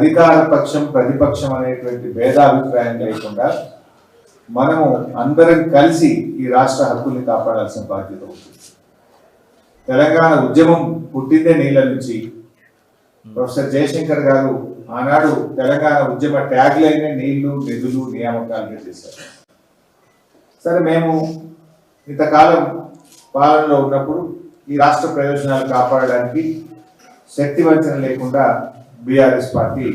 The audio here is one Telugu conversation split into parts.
అధికార పక్షం ప్రతిపక్షం అనేటువంటి భేదాభిప్రాయం లేకుండా మనము అందరం కలిసి ఈ రాష్ట్ర హక్కుల్ని కాపాడాల్సిన బాధ్యత ఉంది. తెలంగాణ ఉద్యమం పుట్టిందే నీళ్ళ నుంచి. ప్రొఫెసర్ జయశంకర్ గారు ఆనాడు తెలంగాణ ఉద్యమ ట్యాగ్ లైన్ నీళ్లు, నిధులు, నియామకాలుగా చేశారు. సరే, మేము ఇంతకాలం పాలనలో ఉన్నప్పుడు ఈ రాష్ట్ర ప్రయోజనాలు కాపాడడానికి శక్తి వంచన లేకుండా బీఆర్ఎస్ పార్టీ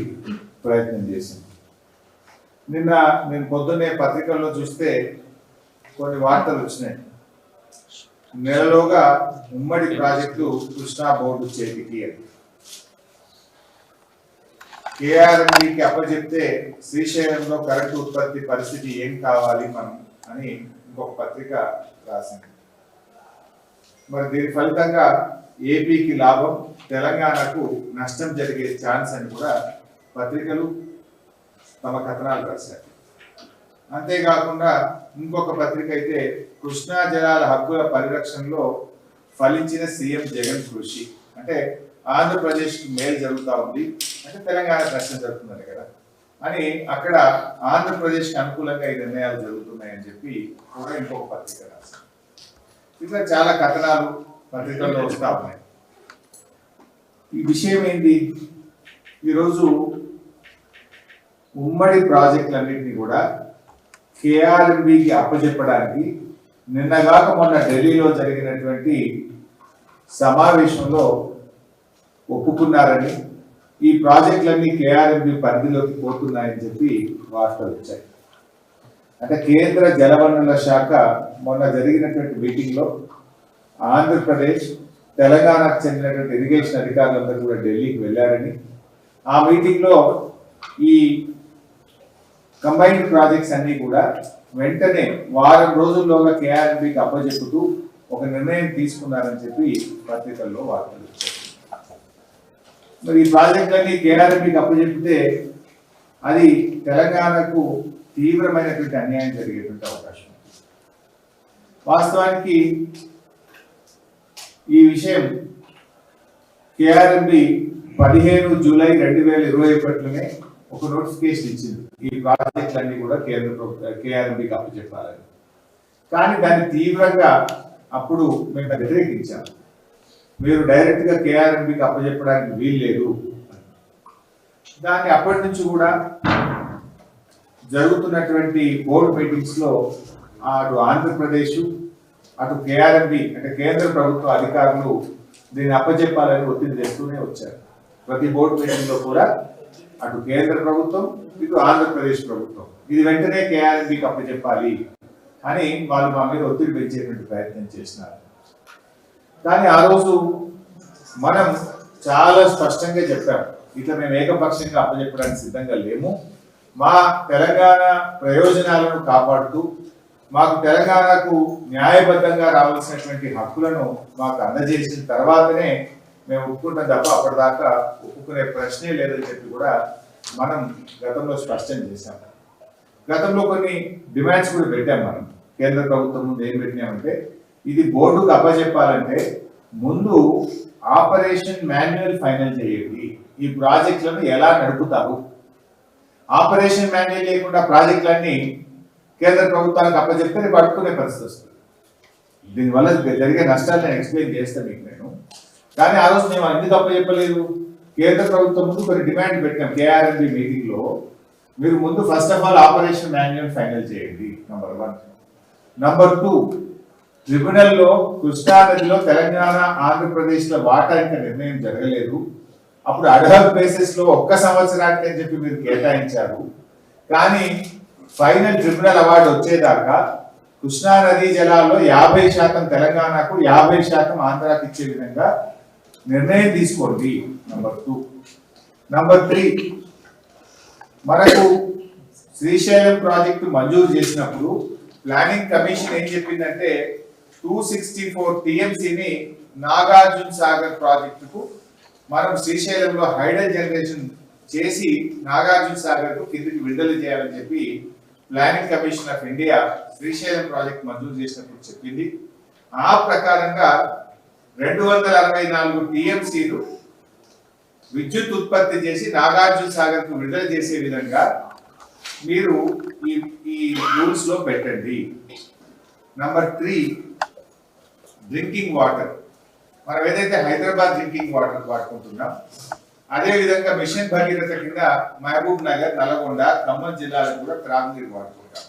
ప్రయత్నం చేసింది. నిన్న నేను పొద్దున్నే పత్రికల్లో చూస్తే కొన్ని వార్తలు వచ్చినాయి. నెలలోగా ఉమ్మడి ప్రాజెక్టు కృష్ణా బోర్డు చేతికి అని కేఆర్ఎంబీకి అప్పచెప్తే శ్రీశైలంలో కరెంటు ఉత్పత్తి పరిస్థితి ఏం కావాలి మనం అని ఇంకొక పత్రిక రాసింది. మరి దీని ఫలితంగా ఏపీకి లాభం, తెలంగాణకు నష్టం జరిగే ఛాన్స్ అని కూడా పత్రికలు తమ కథనాలు రాశారు. అంతేకాకుండా ఇంకొక పత్రిక అయితే కృష్ణా జలాల హక్కుల పరిరక్షణలో ఫలించిన సీఎం జగన్ కృషి, అంటే ఆంధ్రప్రదేశ్కి మేలు జరుగుతూ ఉంది అంటే తెలంగాణకు నష్టం జరుగుతుంది కదా అని అక్కడ ఆంధ్రప్రదేశ్కి అనుకూలంగా ఈ నిర్ణయాలు జరుగుతున్నాయని చెప్పి కూడా ఇంకొక పత్రిక రాశారు. ఇట్లా చాలా కథనాలు పత్రికల్లో వస్తూ ఉన్నాయి. ఈ విషయం ఏంటి? ఈరోజు ఉమ్మడి ప్రాజెక్టులన్నింటినీ కూడా కేఆర్ఎంబీకి అప్పచెప్పడానికి నిన్నగాక మొన్న ఢిల్లీలో జరిగినటువంటి సమావేశంలో ఒప్పుకున్నారని, ఈ ప్రాజెక్టులన్నీ కేఆర్ఎంబీ పరిధిలోకి పోతున్నాయని చెప్పి వార్తలు వచ్చాయి. అంటే కేంద్ర జలవనరుల శాఖ మొన్న జరిగినటువంటి మీటింగ్లో ఆంధ్రప్రదేశ్, తెలంగాణకు చెందినటువంటి ఇరిగేషన్ అధికారులందరూ కూడా ఢిల్లీకి వెళ్ళారని, ఆ మీటింగ్లో ఈ కంబైన్డ్ ప్రాజెక్ట్స్ అన్ని కూడా వెంటనే వారం రోజుల్లోగా కేఆర్ఎంబీకి అప్పచెప్పుతూ ఒక నిర్ణయం తీసుకున్నారని చెప్పి పత్రికల్లో వార్తలు వచ్చాయి. మరి ఈ ప్రాజెక్టులన్నీ కేఆర్ఎంబీకి అప్పచెప్పితే అది తెలంగాణకు తీవ్రమైనటువంటి అన్యాయం జరిగేటువంటి అవకాశం. వాస్తవానికి ఈ విషయం కేఆర్ఎంబీ 15 జూలై 2021లోనే ఒక నోటిఫికేషన్ ఇచ్చింది, ఈ ప్రాజెక్టులన్నీ కూడా కేంద్ర ప్రభుత్వం కేఆర్ఎంబీకి అప్పచెప్పాలని. కానీ దాన్ని తీవ్రంగా అప్పుడు మేము వ్యతిరేకించాము. మీరు డైరెక్ట్గా కేఆర్ఎంబీకి అప్పచెప్పడానికి వీలు లేదు. దాన్ని అప్పటి నుంచి కూడా జరుగుతున్నటువంటి బోర్డు మీటింగ్స్లో అటు ఆంధ్రప్రదేశ్, అటు కేఆర్ఎంబీ అంటే కేంద్ర ప్రభుత్వ అధికారులు దీన్ని అప్పచెప్పాలని ఒత్తిడి చేస్తూనే వచ్చారు. ప్రతి బోర్డు మీటింగ్లో కూడా అటు కేంద్ర ప్రభుత్వం, ఇటు ఆంధ్రప్రదేశ్ ప్రభుత్వం ఇది వెంటనే కేఆర్ఎంబీకి అప్పచెప్పాలి అని వాళ్ళు మా మీద ఒత్తిడి పెంచేటువంటి ప్రయత్నం చేసినారు. కానీ ఆ రోజు మనం చాలా స్పష్టంగా చెప్పాం, ఇట్లా మేము ఏకపక్షంగా అప్పచెప్పడానికి సిద్ధంగా లేము. మా తెలంగాణ ప్రయోజనాలను కాపాడుతూ మాకు తెలంగాణకు న్యాయబద్ధంగా రావాల్సినటువంటి హక్కులను మాకు అందజేసిన తర్వాతనే మేము ఒప్పుకుంటాం తప్ప అప్పటిదాకా ఒప్పుకునే ప్రశ్నే లేదని చెప్పి కూడా మనం గతంలో స్పష్టం చేశాం. గతంలో కొన్ని డిమాండ్స్ కూడా పెట్టాం. మనం కేంద్ర ప్రభుత్వం ముందు ఏం పెట్టినామంటే, ఇది బోర్డుకు అప్పచెప్పాలంటే ముందు ఆపరేషన్ మాన్యువల్ ఫైనల్ చేయండి, ఈ ప్రాజెక్టులను ఎలా నడుపుతారు. ఆపరేషన్ మాన్యువల్ లేకుండా ప్రాజెక్టులన్నీ కేంద్ర ప్రభుత్వానికి అప్పచెప్తే రేపు అడుక్కునే పరిస్థితి వస్తుంది. దీనివల్ల జరిగే నష్టాలు నేను ఎక్స్ప్లెయిన్ చేస్తాను మీకు నేను. కానీ ఆ రోజు మేము ఎందుకు అప్పచెప్పలేదు? కేంద్ర ప్రభుత్వం ముందు కొన్ని డిమాండ్ పెట్టాం కేఆర్ఎంబీ మీటింగ్లో. మీరు ముందు first of all operation manual final చేయండి, నంబర్ 1. నంబర్ 2, ట్రిబ్యునల్లో కృష్ణా నదిలో తెలంగాణ ఆంధ్రప్రదేశ్లో వాటా ఇంకా నిర్ణయం జరగలేదు. అప్పుడు అడ్హాక్ బేసిస్ లో 1 సంవత్సరానికి అని చెప్పి మీరు కేటాయించారు. కానీ ఫైనల్ ట్రిబ్యునల్ అవార్డు వచ్చేదాకా కృష్ణా నదీ జలాల్లో 50% తెలంగాణకు, 50% ఆంధ్రాకి ఇచ్చే విధంగా నిర్ణయం తీసుకోండి, నంబర్ 2. నంబర్ 3, మనకు శ్రీశైలం ప్రాజెక్టు మంజూరు చేసినప్పుడు ప్లానింగ్ కమిషన్ ఏం చెప్పిందంటే 264 టీఎంసీని నాగార్జున సాగర్ ప్రాజెక్టుకు మనం శ్రీశైలంలో హైడల్ జనరేషన్ చేసి నాగార్జున సాగర్ కు కిందికి విడుదల చేయాలని చెప్పి planning commission of India Srisailam project మంజూరు చేసినప్పుడు చెప్పింది. ఆ ప్రకారంగా 264 టీఎంసీలు విద్యుత్ ఉత్పత్తి చేసి నాగార్జున సాగర్ కు విడుదల చేసే విధంగా మీరు ఈ ఈ రూల్స్ లో పెట్టండి. Number 3, drinking water. మనం ఏదైతే హైదరాబాద్ డ్రింకింగ్ వాటర్ వాడుకుంటున్నాం, అదే విధంగా మిషన్ భగీరథ కింద మహబూబ్ నగర్, నల్గొండ, ఖమ్మం జిల్లాలకు కూడా త్రాగునీరు వాడుకుంటాం.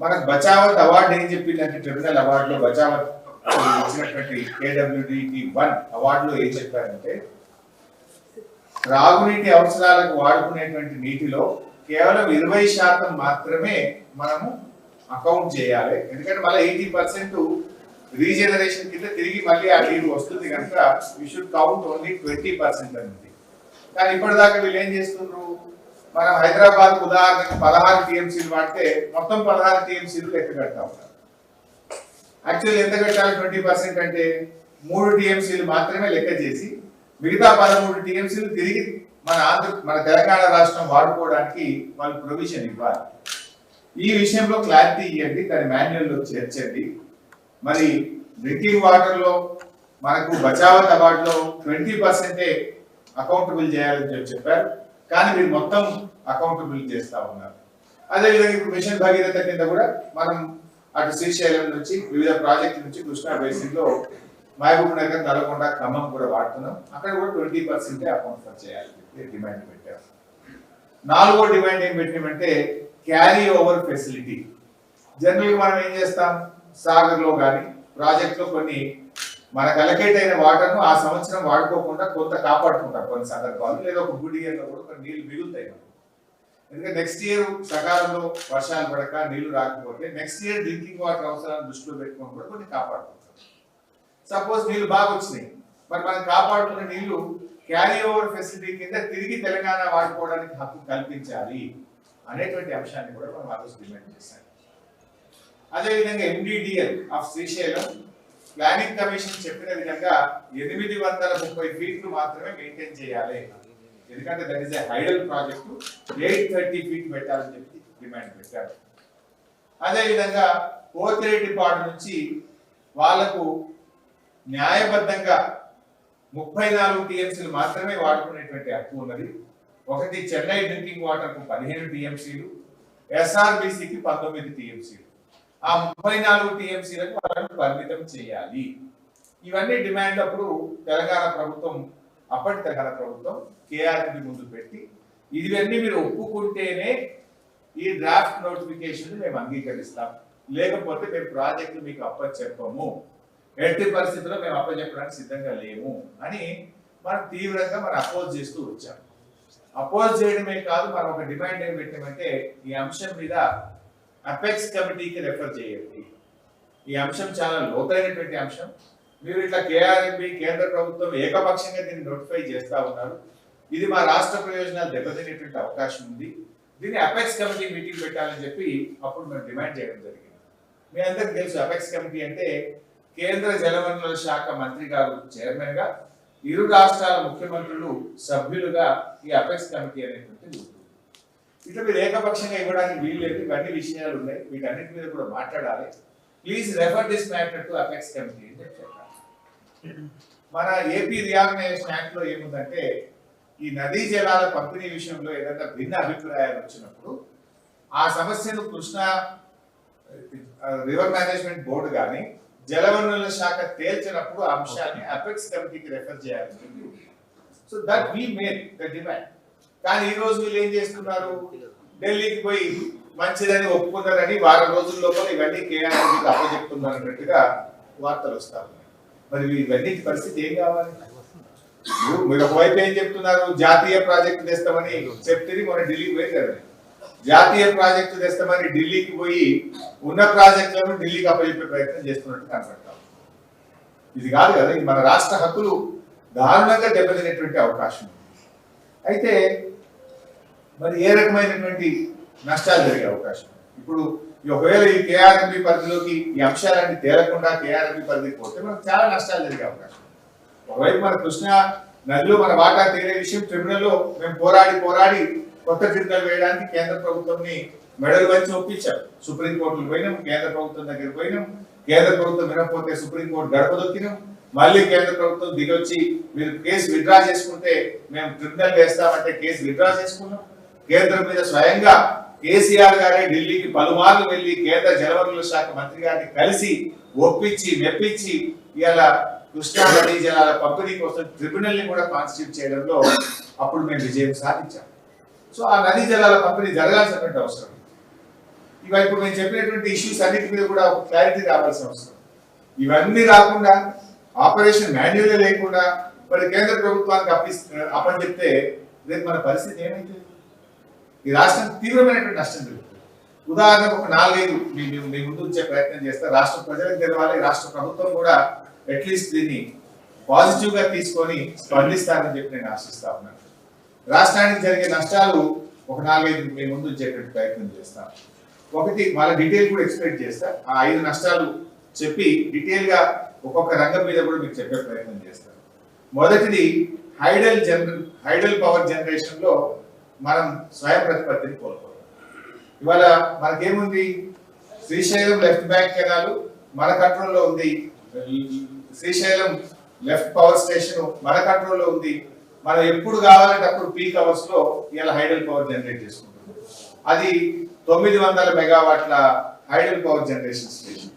మనకు బచావత్ అవార్డు ఏం చెప్పిందంటే, ట్రిబ్యునల్ అవార్డులో బచావత్ ఇచ్చినటువంటి KWDT 1 అవార్డులో ఏం చెప్పారంటే, త్రాగునీటి అవసరాలకు వాడుకునేటువంటి నీటిలో కేవలం 20% మాత్రమే మనము అకౌంట్ చేయాలి. ఎందుకంటే మళ్ళీ 80% రీజనరేషన్ కింద తిరిగి మళ్ళీ ఆ నీరు వస్తుంది కనుక వి షుడ్ కౌంట్ ఓన్లీ 20% అనేది. కానీ ఇప్పటిదాకా వీళ్ళు ఏం చేస్తున్నారు, మనం హైదరాబాద్ ఉదాహరణకు 16 TMCలు వాడితే మొత్తం 16 TMCలు లెక్క కడతా ఉన్నారు. యాక్చువల్లీ ఎంత కట్టాలి 20% అంటే 3 TMCలు మాత్రమే లెక్క చేసి మిగతా 13 TMCలు తిరిగి మన తెలంగాణ రాష్ట్రం వాడుకోవడానికి వాళ్ళు ప్రొవిజన్ ఇవ్వాలి. ఈ విషయంలో క్లారిటీ ఇవ్వండి, దాని మాన్యువల్లో చేర్చండి. మరి డ్రింకింగ్ వాటర్ లో మనకు బచావత్ అవార్డులో 20% అకౌంటబుల్ చేయాలని చెప్పారు, కానీ మీరు మొత్తం అకౌంటబుల్ చేస్తా ఉన్నారు. అదేవిధంగా ఇప్పుడు మిషన్ భగీరథ కింద కూడా మనం అటు శ్రీశైలం నుంచి వివిధ ప్రాజెక్టుల నుంచి కృష్ణా బేసిన్ లో మహబూబ్ నగర్, నల్గొండ, ఖమ్మం కూడా వాడుతున్నాం. అక్కడ కూడా 20% అకౌంట్ చేయాలి డిమాండ్ పెట్టారు. 4వ డిమాండ్ ఏం పెట్టినామంటే క్యారీ ఓవర్ ఫెసిలిటీ. జనరల్ మనం ఏం చేస్తాం, సాగర్ లో కానీ ప్రాజెక్ట్ లో కొన్ని మనకు అలకేట్ అయిన వాటర్ ను ఆ సంవత్సరం వాడుకోకుండా కొంత కాపాడుకుంటాం కొన్ని సందర్భాలు, లేదా ఒక గుడి లో కూడా కొన్ని నీళ్లు మిగులుతాయి. ఎందుకంటే నెక్స్ట్ ఇయర్ సకాలంలో వర్షాలు పడక నీళ్లు రాకపోతే నెక్స్ట్ ఇయర్ డ్రింకింగ్ వాటర్ అవసరాలను దృష్టిలో పెట్టుకొని కూడా కొన్ని కాపాడుకుంటాం. సపోజ్ నీళ్లు బాగా వచ్చినాయి, మరి మనం కాపాడుకున్న నీళ్లు క్యారీ ఓవర్ ఫెసిలిటీ కింద తిరిగి తెలంగాణ వాడుకోవడానికి హక్కు కల్పించాలి అనేటువంటి అంశాన్ని కూడా మనం ఆ రోజు డిమాండ్ చేశాం. అదేవిధంగా MDDL of Srisailam planning commission చెప్పిన విధంగా 830 ఫీట్లు మాత్రమే మెయింటైన్ చేయాలి. ఎందుకంటే that is a hydel project, 830 feet పెట్టాలని చెప్పి డిమాండ్ పెట్టారు. అదేవిధంగా పోతిరెడ్డిపాడు నుంచి వాళ్లకు న్యాయబద్ధంగా 34 TMCలు మాత్రమే వాడుకునేటువంటి హక్కు ఉన్నది. ఒకటి చెన్నై డ్రింకింగ్ వాటర్ కు 15 TMCలు, SRBCకి 19 TMCలు. ఆ 34 TMCలకు వాళ్ళని పరిమితం చేయాలి. ఇవన్నీ డిమాండ్ అప్పుడు తెలంగాణ ప్రభుత్వం, అప్పటి తెలంగాణ ప్రభుత్వం KRB ముందు పెట్టి, ఇవన్నీ మీరు ఒప్పుకుంటేనే ఈ డ్రాఫ్ట్ నోటిఫికేషన్ మేము అంగీకరిస్తాం, లేకపోతే మేము ప్రాజెక్టు మీకు అప్పచెప్పము, ఎట్టి పరిస్థితుల్లో మేము అప్పచెప్పడానికి సిద్ధంగా లేము అని మనం తీవ్రంగా మనం అపోజ్ చేస్తూ వచ్చాం. అపోజ్ చేయడమే కాదు, మనం ఒక డిమాండ్ ఏం పెట్టామంటే ఈ అంశం మీద అపెక్స్ కమిటీకి రెఫర్ చేయండి. ఈ అంశం చాలా లోతైనటువంటి అంశం. మీరు ఇట్లా KRB కేంద్ర ప్రభుత్వం ఏకపక్షంగా దీన్ని నోటిఫై చేస్తా ఉన్నారు. ఇది మా రాష్ట్ర ప్రయోజనాలు దెబ్బతినేటువంటి అవకాశం ఉంది. దీన్ని అపెక్స్ కమిటీ మీటింగ్ పెట్టాలని చెప్పి అప్పుడు మేము డిమాండ్ చేయడం జరిగింది. మీ అందరికి తెలుసు అపెక్స్ కమిటీ అంటే కేంద్ర జలవనరుల శాఖ మంత్రి గారు చైర్మన్ గా, ఇరు రాష్ట్రాల ముఖ్యమంత్రులు సభ్యులుగా ఈ అపెక్స్ కమిటీ అనేటువంటిది ఉంటుంది. ఇట్లా మీరు ఏకపక్షంగా ఇవ్వడానికి వీలు లేదు. ఇవన్నీ విషయాలు ఉన్నాయి, వీటన్నిటి మీద కూడా మాట్లాడాలి. Please refer this matter to apex committee అని చెప్పారు. మన ఏపీ రీఆర్గనైజేషన్ యాక్ట్ లో ఏముందంటే, ఈ నదీ జలాల పంపిణీ విషయంలో ఏదైనా భిన్న అభిప్రాయాలు వచ్చినప్పుడు ఆ సమస్యను కృష్ణా రివర్ మేనేజ్మెంట్ బోర్డు కానీ జలవనరుల శాఖ తేల్చినప్పుడు ఆ అంశాన్ని అపెక్స్ కమిటీకి రెఫర్ చేయాలి. So that we made the demand. కానీ ఈ రోజు వీళ్ళు ఏం చేస్తున్నారు, ఢిల్లీకి పోయి మంచిదని ఒప్పుకున్నారని వారం రోజుల లోపల ఇవన్నీ KRBకి అప్పచెప్తున్నారు అన్నట్టుగా వార్తలు వస్తా ఉన్నాయి. మరి ఇవన్నీ పరిస్థితి ఏం కావాలి? మీరు ఒకవైపు ఏం చెప్తున్నారు, జాతీయ ప్రాజెక్టు తెస్తామని చెప్తే మొన్న ఢిల్లీకి పోయి కదా, జాతీయ ప్రాజెక్టు తెస్తామని ఢిల్లీకి పోయి ఉన్న ప్రాజెక్టులను ఢిల్లీకి అప్పచెప్పే ప్రయత్నం చేస్తున్నట్టు కనపడతాం. ఇది కాదు కదా, ఇది మన రాష్ట్ర హక్కులు దారుణంగా దెబ్బతినేటువంటి అవకాశం ఉంది. అయితే మరి ఏ రకమైనటువంటి నష్టాలు జరిగే అవకాశం? ఇప్పుడు ఒకవేళ ఈ KRB పరిధిలోకి ఈ అంశాలన్నీ తేలకుండా KRB పరిధికి పోతే మనకు చాలా నష్టాలు జరిగే అవకాశం. ఒకవైపు మన కృష్ణా నదిలో మన వాటా తేలే విషయం ట్రిబ్యునల్లో మేము పోరాడి కొత్త ట్రిబ్యునల్ వేయడానికి కేంద్ర ప్రభుత్వంని మెడలు వంచి ఒప్పించాం. సుప్రీంకోర్టుకు పోయినాం, కేంద్ర ప్రభుత్వం దగ్గర పోయినాం, కేంద్ర ప్రభుత్వం వినకపోతే సుప్రీంకోర్టు గడప దొక్కినాం, మళ్ళీ కేంద్ర ప్రభుత్వం దిగొచ్చి మీరు కేసు విత్డ్రా చేసుకుంటే మేము ట్రిబ్యునల్ వేస్తామంటే కేసు విత్డ్రా చేసుకున్నాం. కేంద్రం మీద స్వయంగా కేసీఆర్ గారే ఢిల్లీకి పలుమార్లు వెళ్లి కేంద్ర జలవనరుల శాఖ మంత్రి గారిని కలిసి ఒప్పించి మెప్పించి ఇలా కృష్ణా నదీ జలాల పంపిణీ కోసం ట్రిబ్యునల్ ని కూడా కాన్స్టిట్యూట్ చేయడంలో అప్పుడు మేము విజయం సాధించాం. సో ఆ నదీ జలాల పంపిణీ జరగాల్సినటువంటి అవసరం. ఇప్పుడు నేను చెప్పినటువంటి ఇష్యూస్ అన్నిటి మీద కూడా ఒక క్లారిటీ రావాల్సిన అవసరం. ఇవన్నీ రాకుండా ఆపరేషన్ మాన్యువల్ లేకుండా మరి కేంద్ర ప్రభుత్వానికి అప్పచెప్తే రేపు మన పరిస్థితి ఏమైతుంది? ఈ రాష్ట్రం తీవ్రమైనటువంటి నష్టం జరుగుతుంది. ఉదాహరణకు ఒక 4-5 మీ ముందు ఉంచే ప్రయత్నం చేస్తే రాష్ట్ర ప్రజలకు తెలవాలి, రాష్ట్ర ప్రభుత్వం కూడా అట్లీస్ట్ దీన్ని పాజిటివ్ గా తీసుకొని స్పందిస్తారని చెప్పి నేను ఆశిస్తా ఉన్నాను. రాష్ట్రానికి జరిగే నష్టాలు ఒక 4-5 మీ ముందు ఉంచేటువంటి ప్రయత్నం చేస్తాను. ఒకటి వాళ్ళ డీటెయిల్ కూడా ఎక్స్ప్లెయిన్ చేస్తా. ఆ 5 నష్టాలు చెప్పి డీటెయిల్ గా ఒక్కొక్క రంగం మీద కూడా మీకు చెప్పే ప్రయత్నం చేస్తాను. మొదటిది హైడల్ పవర్ జనరేషన్ లో మనం స్వయం ప్రతిపత్తిని కోల్పోతాం. ఇవాళ మనకేముంది? శ్రీశైలం లెఫ్ట్ బ్యాంక్ కెనాల్ మన కంట్రోల్లో ఉంది, శ్రీశైలం లెఫ్ట్ పవర్ స్టేషన్ మన కంట్రోల్లో ఉంది. మనం ఎప్పుడు కావాలంటే అప్పుడు పీక్ అవర్స్ లో ఇలా హైడల్ పవర్ జనరేట్ చేసుకుంటున్నాం. అది 900 మెగావాట్ల hydel power generation station.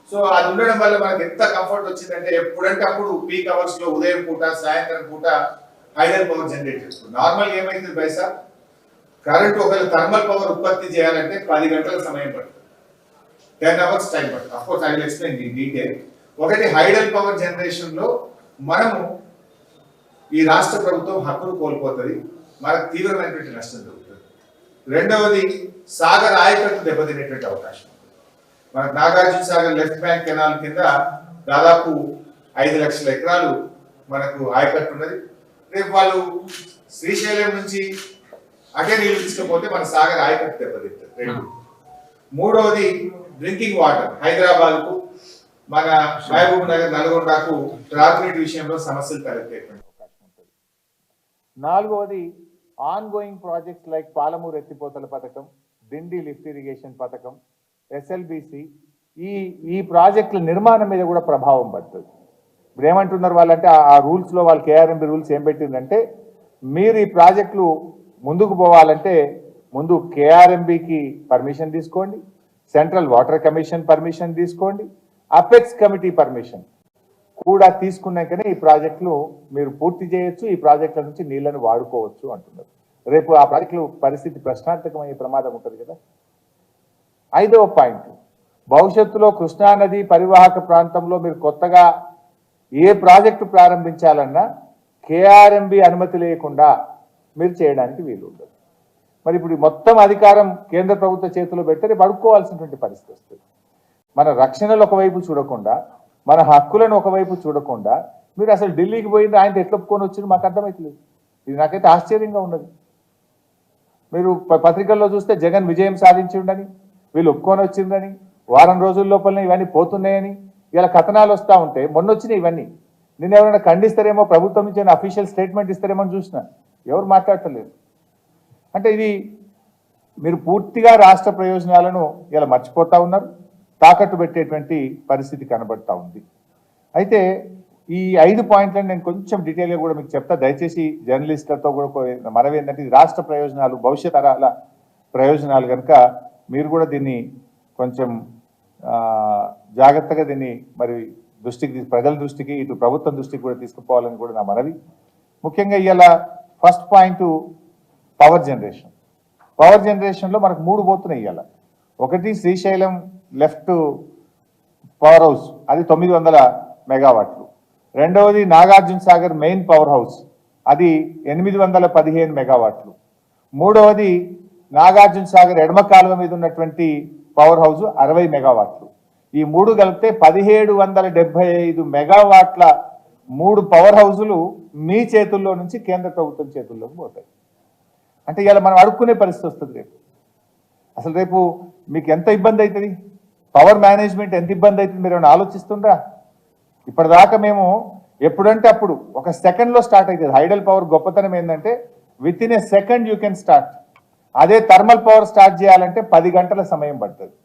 So అది ఉండడం వల్ల మనకి ఎంత కంఫర్ట్ వచ్చిందంటే ఎప్పుడంటే అప్పుడు పీక్ అవర్స్ లో ఉదయం పూట సాయంత్రం పూట హైడల్ పవర్ జనరేట్ చేస్తుంది. నార్మల్ ఏమైతుంది బైసా, కరెంట్ ఒకవేళ థర్మల్ పవర్ ఉత్పత్తి చేయాలంటే 10 గంటల సమయం పడుతుంది, 10 అవర్స్ టైం పడుతుంది. Of course I will explain in detail. ఒకటి హైడల్ పవర్ జనరేషన్ లో మనము ఈ రాష్ట్ర ప్రభుత్వం హక్కును కోల్పోతుంది, మనకు తీవ్రమైనటువంటి నష్టం జరుగుతుంది. రెండవది సాగర్ ఆయకట్టు దెబ్బతినేటువంటి అవకాశం. మనకు Nagarjuna Sagar left bank canal కింద దాదాపు 5 లక్షల ఎకరాలు మనకు ఆయకట్టు ఉన్నది. రేపు వాళ్ళు శ్రీశైలం నుంచి అటే నీళ్లు తీసుకపోతే మన సాగర్ ఆయకట్టు దెబ్బతింటుంది. రెండు. మూడవది డ్రింకింగ్ వాటర్. హైదరాబాద్ కు మన మహబూబ్ నగర్ నల్గొండకు త్రాగునీటి విషయంలో సమస్యలు తలెత్తేటువంటి అవకాశం ఉంటుంది. నాలుగవది on going projects like Palamuru ఎత్తిపోతల పథకం, దిండి లిఫ్ట్ ఇరిగేషన్ పథకం, ఎస్ఎల్బిసి, ఈ ప్రాజెక్టుల నిర్మాణం మీద కూడా ప్రభావం పడుతుంది. ఇప్పుడు ఏమంటున్నారు వాళ్ళంటే ఆ రూల్స్లో వాళ్ళు కేఆర్ఎంబి రూల్స్ ఏం పెట్టిందంటే, మీరు ఈ ప్రాజెక్టులు ముందుకు పోవాలంటే ముందు కేఆర్ఎంబికి పర్మిషన్ తీసుకోండి, సెంట్రల్ వాటర్ కమిషన్ పర్మిషన్ తీసుకోండి, అపెక్స్ కమిటీ పర్మిషన్ కూడా తీసుకున్నాకనే ఈ ప్రాజెక్టులు మీరు పూర్తి చేయొచ్చు, ఈ ప్రాజెక్టుల నుంచి నీళ్లను వాడుకోవచ్చు అంటున్నారు. రేపు ఆ ప్రాజెక్టులు పరిస్థితి ప్రశ్నార్థకమయ్యే ప్రమాదం ఉంటుంది కదా. 5వ పాయింట్, భవిష్యత్తులో కృష్ణానది పరివాహక ప్రాంతంలో మీరు కొత్తగా ఏ ప్రాజెక్టు ప్రారంభించాలన్నా కేఆర్ఎంబి అనుమతి లేకుండా మీరు చేయడానికి వీలు ఉండదు. మరి ఇప్పుడు మొత్తం అధికారం కేంద్ర ప్రభుత్వ చేతిలో పెడితే రేపు అడుక్కోవాల్సినటువంటి పరిస్థితి వస్తుంది. మన రక్షణలు ఒకవైపు చూడకుండా, మన హక్కులను ఒకవైపు చూడకుండా మీరు అసలు ఢిల్లీకి పోయింది ఆయనతో ఎట్లా ఒప్పుకొని వచ్చి మాకు అర్థమవుతలేదు. ఇది నాకైతే ఆశ్చర్యంగా ఉన్నది. మీరు పత్రికల్లో చూస్తే జగన్ విజయం సాధించి ఉండని, వీళ్ళు ఒప్పుకొని వచ్చిందని, వారం రోజుల లోపలనే ఇవన్నీ పోతున్నాయని ఇలా కథనాలు వస్తూ ఉంటే మొన్న వచ్చినాయి ఇవన్నీ. నిన్న ఎవరైనా ఖండిస్తారేమో, ప్రభుత్వం నుంచి అఫీషియల్ స్టేట్మెంట్ ఇస్తారేమో అని చూసిన, ఎవరు మాట్లాడటలేదు. అంటే ఇది మీరు పూర్తిగా రాష్ట్ర ప్రయోజనాలను ఇలా మర్చిపోతూ ఉన్నారు, తాకట్టు పెట్టేటువంటి పరిస్థితి కనబడతా ఉంది. అయితే ఈ 5 పాయింట్లను నేను కొంచెం డీటెయిల్గా కూడా మీకు చెప్తా. దయచేసి జర్నలిస్టులతో కూడా మనవి ఏంటంటే ఇది రాష్ట్ర ప్రయోజనాలు, భవిష్యత్ తరాల ప్రయోజనాలు కనుక మీరు కూడా దీన్ని కొంచెం జాగ్రత్తగా దీన్ని మరి దృష్టికి, ప్రజల దృష్టికి, ఇటు ప్రభుత్వం దృష్టికి కూడా తీసుకుపోవాలని కూడా నా మనవి. ముఖ్యంగా ఇవాళ first point power generation. Power జనరేషన్లో మనకు 3 పోతున్నాయి ఇవాళ. ఒకటి శ్రీశైలం లెఫ్ట్ పవర్ హౌస్, అది 900 మెగావాట్లు. రెండవది Nagarjuna Sagar main power house, అది 815 మెగావాట్లు. మూడవది నాగార్జున సాగర్ ఎడమ కాలువ మీద ఉన్నటువంటి పవర్ హౌస్ 60 మెగావాట్లు. ఈ 3 కలిపితే 1775 మెగావాట్ల 3 పవర్ హౌజులు మీ చేతుల్లో నుంచి కేంద్ర ప్రభుత్వం చేతుల్లోకి పోతాయి. అంటే ఇలా మనం అడుక్కునే పరిస్థితి వస్తుంది రేపు. అసలు రేపు మీకు ఎంత ఇబ్బంది అవుతుంది, పవర్ మేనేజ్మెంట్ ఎంత ఇబ్బంది అవుతుంది మీరు ఏమైనా ఆలోచిస్తుండ్రా? ఇప్పటిదాకా మేము ఎప్పుడంటే అప్పుడు ఒక సెకండ్లో స్టార్ట్ అవుతుంది. హైడల్ పవర్ గొప్పతనం ఏంటంటే with in a second you can start. అదే థర్మల్ పవర్ స్టార్ట్ చేయాలంటే 10 గంటల సమయం పడుతుంది.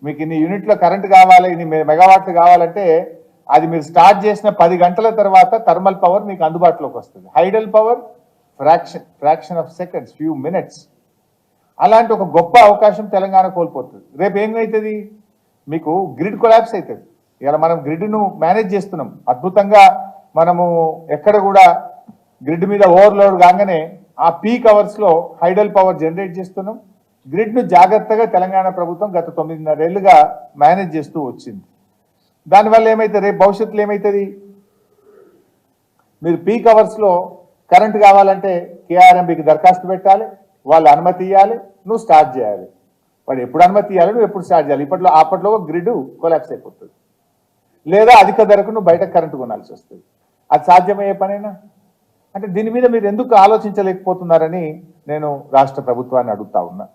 మీకు ఇన్ని యూనిట్ల కరెంట్ కావాలి, ఇన్ని మెగావాట్లు కావాలంటే అది మీరు స్టార్ట్ చేసిన 10 గంటల తర్వాత థర్మల్ పవర్ మీకు అందుబాటులోకి వస్తుంది. Hydel power fraction of seconds, few minutes. అలాంటి ఒక గొప్ప అవకాశం తెలంగాణ కోల్పోతుంది. రేపు ఏమవుతుంది, మీకు గ్రిడ్ కొలాప్స్ అవుతుంది. ఇలా మనం గ్రిడ్ను మేనేజ్ చేస్తున్నాం అద్భుతంగా, మనము ఎక్కడ కూడా గ్రిడ్ మీద ఓవర్లోడ్ కాగానే ఆ పీక్ అవర్స్లో హైడల్ పవర్ జనరేట్ చేస్తున్నాం. గ్రిడ్ను జాగ్రత్తగా తెలంగాణ ప్రభుత్వం గత 9.5 ఏళ్లుగా మేనేజ్ చేస్తూ వచ్చింది. దానివల్ల ఏమవుతుంది, రేపు భవిష్యత్తులో ఏమవుతుంది, మీరు పీక్ అవర్స్లో కరెంట్ కావాలంటే కేఆర్ఎంబీకి దరఖాస్తు పెట్టాలి, వాళ్ళు అనుమతి ఇవ్వాలి, నువ్వు స్టార్ట్ చేయాలి. వాడు ఎప్పుడు అనుమతి ఇవ్వాలి, నువ్వు ఎప్పుడు స్టార్ట్ చేయాలి. అప్పట్లో గ్రిడ్ కొలాప్స్ అయిపోతుంది, లేదా అధిక ధరకు నువ్వు బయట కరెంటు కొనాల్సి వస్తుంది. అది సాధ్యమయ్యే పనేనా? అంటే దీని మీద మీరు ఎందుకు ఆలోచించలేకపోతున్నారని నేను రాష్ట్ర ప్రభుత్వాన్ని అడుగుతా ఉన్నా.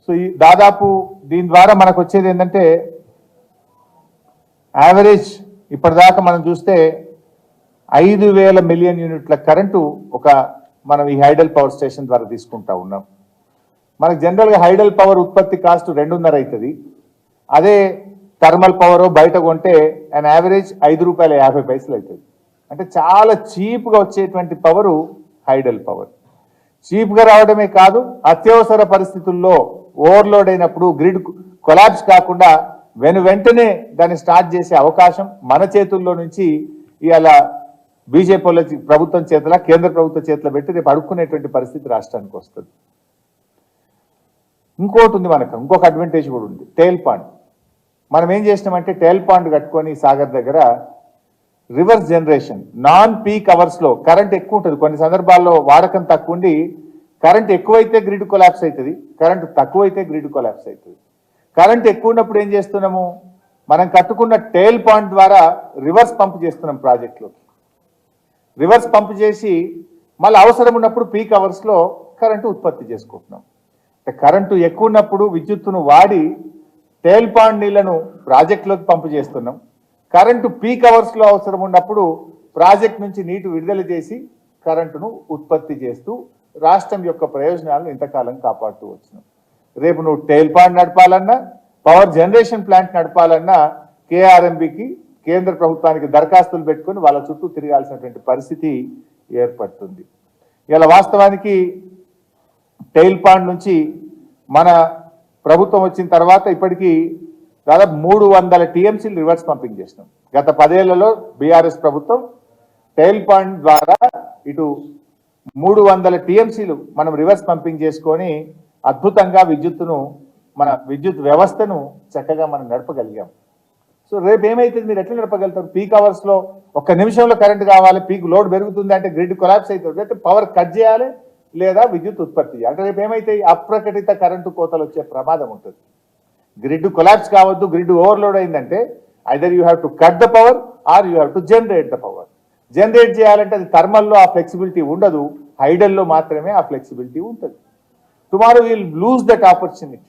సో ఈ దాదాపు దీని ద్వారా మనకు వచ్చేది ఏంటంటే, యావరేజ్ ఇప్పటిదాకా మనం చూస్తే 5,000 మిలియన్ యూనిట్ల కరెంటు మనం ఈ హైడల్ పవర్ స్టేషన్ ద్వారా తీసుకుంటా ఉన్నాం. మనకు జనరల్గా హైడల్ పవర్ ఉత్పత్తి కాస్ట్ 2.5 అవుతుంది. అదే థర్మల్ పవర్ బయట కొంటే అండ్ యావరేజ్ ₹5.50 అవుతుంది. అంటే చాలా చీప్గా వచ్చేటువంటి పవరు హైడల్ పవర్. చీప్గా రావడమే కాదు, అత్యవసర పరిస్థితుల్లో ఓవర్లోడ్ అయినప్పుడు గ్రిడ్ కొలాప్స్ కాకుండా వెంటనే దాన్ని స్టార్ట్ చేసే అవకాశం మన చేతుల్లో నుంచి ఇవాళ బీజేపీ ప్రభుత్వం చేతిలో, కేంద్ర ప్రభుత్వ చేతిలో పెట్టి రేపు అడుక్కునేటువంటి పరిస్థితి రాష్ట్రానికి వస్తుంది. ఇంకోటి ఉంది, మనకు ఇంకొక అడ్వాంటేజ్ కూడా ఉంది, టేల్ పాండ్. మనం ఏం చేసినామంటే టేల్ పాండ్ కట్టుకొని సాగర్ దగ్గర రివర్స్ జనరేషన్, నాన్ పీక్ అవర్స్లో కరెంట్ ఎక్కువ ఉంటుంది. కొన్ని సందర్భాల్లో వాడకం తక్కువ ఉండి కరెంట్ ఎక్కువైతే గ్రిడ్ కొలాప్స్ అవుతుంది, కరెంట్ తక్కువైతే గ్రిడ్ కొలాప్స్ అవుతుంది. కరెంట్ ఎక్కువ ఉన్నప్పుడు ఏం చేస్తున్నాము, మనం కట్టుకున్న టేల్ పాండ్ ద్వారా రివర్స్ పంప్ చేస్తున్నాం ప్రాజెక్టులోకి. రివర్స్ పంప్ చేసి మళ్ళీ అవసరం ఉన్నప్పుడు పీక్ అవర్స్లో కరెంటు ఉత్పత్తి చేసుకుంటున్నాం. కరెంటు ఎక్కువ ఉన్నప్పుడు విద్యుత్తును వాడి టేల్ పాండ్ నీళ్లను ప్రాజెక్టులోకి పంపు చేస్తున్నాం. కరెంటు పీక్ అవర్స్లో అవసరం ఉన్నప్పుడు ప్రాజెక్ట్ నుంచి నీటి విడుదల చేసి కరెంటును ఉత్పత్తి చేస్తూ రాష్ట్రం యొక్క ప్రయోజనాలను ఇంతకాలం కాపాడుతూ వచ్చినాం. రేపు నువ్వు టేల్ పాండ్ నడపాలన్నా, పవర్ జనరేషన్ ప్లాంట్ నడపాలన్నా కేఆర్ఎంబీకి, కేంద్ర ప్రభుత్వానికి దరఖాస్తులు పెట్టుకొని వాళ్ళ చుట్టూ తిరగాల్సినటువంటి పరిస్థితి ఏర్పడుతుంది. ఇలా వాస్తవానికి టెయిల్ పాండ్ నుంచి మన ప్రభుత్వం వచ్చిన తర్వాత ఇప్పటికీ దాదాపు 300 టీఎంసీలు రివర్స్ పంపింగ్ చేసినాం. గత 10 ఏళ్లలో బీఆర్ఎస్ ప్రభుత్వం టెయిల్ పాండ్ ద్వారా ఇటు 300 టీఎంసీలు మనం రివర్స్ పంపింగ్ చేసుకొని అద్భుతంగా విద్యుత్తును, మన విద్యుత్ వ్యవస్థను చక్కగా మనం నడపగలిగాం. సో రేపు ఏమైతుంది, మీరు ఎట్లా నడపగలుగుతారు? పీక్ అవర్స్లో 1 నిమిషంలో కరెంట్ కావాలి, పీక్ లోడ్ పెరుగుతుంది అంటే గ్రిడ్ కొలాప్స్ అవుతుంది, అయితే పవర్ కట్ చేయాలి లేదా విద్యుత్ ఉత్పత్తి చేయాలి. అంటే రేపు ఏమైతే అప్రకటిత కరెంటు కోతలు వచ్చే ప్రమాదం ఉంటుంది. గ్రిడ్ కొలాప్స్ కావద్దు, గ్రిడ్ ఓవర్లోడ్ అయిందంటే either you have to cut the power or you have to generate the power. Generate చేయాలంటే అది థర్మల్లో ఆ ఫ్లెక్సిబిలిటీ ఉండదు, హైడల్లో మాత్రమే ఆ ఫ్లెక్సిబిలిటీ ఉంటుంది. Tomorrow will lose that opportunity.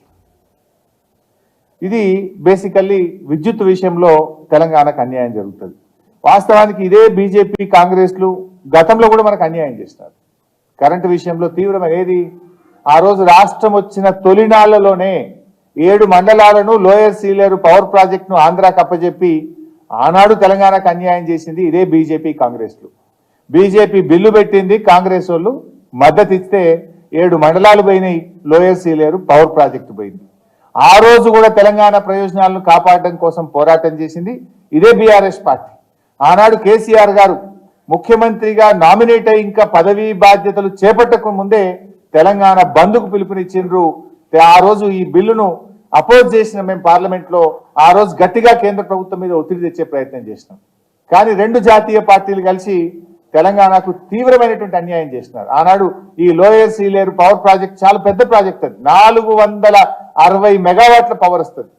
ఇది బేసికల్లీ విద్యుత్ విషయంలో తెలంగాణకు అన్యాయం జరుగుతుంది. వాస్తవానికి ఇదే బీజేపీ కాంగ్రెస్లు గతంలో కూడా మనకు అన్యాయం చేస్తున్నారు కరెంటు విషయంలో. తీవ్రమైన ఏది, ఆ రోజు రాష్ట్రం వచ్చిన తొలినాళ్లలోనే 7 మండలాలను లోయర్ సీలేరు పవర్ ప్రాజెక్టును ఆంధ్రాకి అప్పచెప్పి ఆనాడు తెలంగాణకు అన్యాయం చేసింది ఇదే బీజేపీ కాంగ్రెస్లు. బీజేపీ బిల్లు పెట్టింది, కాంగ్రెస్ వాళ్ళు మద్దతు ఇస్తే 7 మండలాలు పోయినాయి, లోయర్ సీలేరు పవర్ ప్రాజెక్టు పోయింది. ఆ రోజు కూడా తెలంగాణ ప్రయోజనాలను కాపాడడం కోసం పోరాటం చేసింది ఇదే బీఆర్ఎస్ పార్టీ. ఆనాడు కేసీఆర్ గారు ముఖ్యమంత్రిగా నామినేట్ అయి ఇంకా పదవీ బాధ్యతలు చేపట్టక ముందే తెలంగాణ బంద్కు పిలుపునిచ్చిండ్రు. ఆ రోజు ఈ బిల్లును అపోజ్ చేసిన మేము పార్లమెంట్లో ఆ రోజు గట్టిగా కేంద్ర ప్రభుత్వం మీద ఒత్తిడి తెచ్చే ప్రయత్నం చేసినాం. కానీ 2 జాతీయ పార్టీలు కలిసి తెలంగాణకు తీవ్రమైనటువంటి అన్యాయం చేస్తున్నారు. ఆనాడు ఈ లోయర్ సీలేరు పవర్ ప్రాజెక్ట్ చాలా పెద్ద ప్రాజెక్ట్, అది 460 మెగావాట్ల పవర్ వస్తుంది.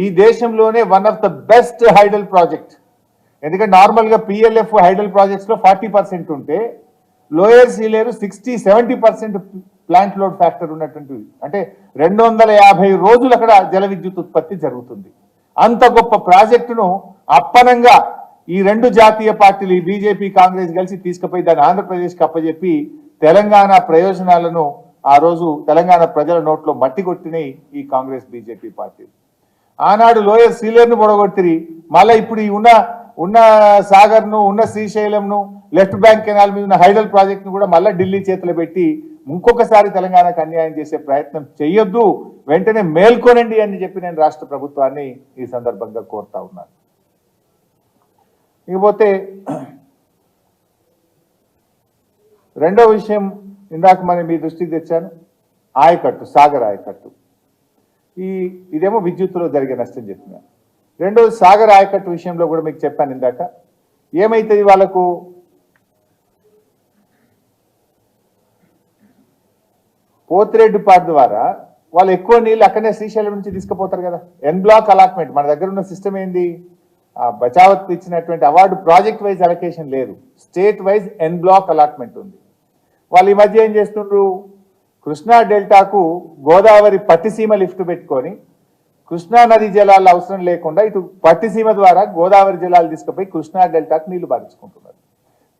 ఈ దేశంలోనే one of the best hydel project. ఎందుకంటే నార్మల్గా పిఎల్ఎఫ్ హైడల్ ప్రాజెక్ట్స్ లో 40% ఉంటే lower Sileru 60-70% plant load factor ఉన్నటువంటి, అంటే 250 రోజులు అక్కడ జల విద్యుత్ ఉత్పత్తి జరుగుతుంది. అంత గొప్ప ప్రాజెక్టును అప్పనంగా ఈ 2 జాతీయ పార్టీలు, ఈ బీజేపీ కాంగ్రెస్ కలిసి తీసుకుపోయి దాన్ని ఆంధ్రప్రదేశ్కి అప్పచెప్పి తెలంగాణ ప్రయోజనాలను ఆ రోజు తెలంగాణ ప్రజల నోట్లో మట్టి కొట్టినాయి ఈ కాంగ్రెస్ బీజేపీ పార్టీలు. ఆనాడు లోయర్ సీలేరును పొడగొట్టిరి, మళ్ళీ ఇప్పుడు ఈ ఉన్న సాగర్ను, ఉన్న శ్రీశైలంను, లెఫ్ట్ బ్యాంక్ కెనాల్ మీద ఉన్న హైడల్ ప్రాజెక్టును కూడా మళ్ళీ ఢిల్లీ చేతిలో పెట్టి ఇంకొకసారి తెలంగాణకు అన్యాయం చేసే ప్రయత్నం చేయొద్దు, వెంటనే మేల్కొనండి అని చెప్పి నేను రాష్ట్ర ప్రభుత్వాన్ని ఈ సందర్భంగా కోరుతా ఉన్నాను. ఇకపోతే రెండో విషయం ఇందాక మనం మీ దృష్టికి తెచ్చాను, ఆయకట్టు, సాగర్ ఆయకట్టు. ఇదేమో విద్యుత్తులో జరిగే నష్టం చెప్పినాను. రెండోది సాగర్ ఆయకట్టు విషయంలో కూడా మీకు చెప్పాను ఇందాక. ఏమైతుంది వాళ్ళకు, పోతిరెడ్డిపాడు ద్వారా వాళ్ళు ఎక్కువ నీళ్ళు అక్కడనే శ్రీశైలం నుంచి తీసుకుపోతారు కదా. ఎన్ బ్లాక్ అలాట్మెంట్ మన దగ్గర ఉన్న సిస్టమ్ ఏంది, బచావత్ ఇచ్చినటువంటి అవార్డు ప్రాజెక్ట్ వైజ్ అలొకేషన్ లేదు, స్టేట్ వైజ్ ఎన్ బ్లాక్ అలాట్మెంట్ ఉంది. వాళ్ళు ఈ మధ్య ఏం చేస్తుండ్రు, కృష్ణా డెల్టాకు గోదావరి పట్టిసీమ లిఫ్ట్ పెట్టుకొని కృష్ణా నది జలాలు అవసరం లేకుండా ఇటు పట్టిసీమ ద్వారా గోదావరి జలాలు తీసుకుపోయి కృష్ణా డెల్టాకు నీళ్లు బారించుకుంటున్నారు.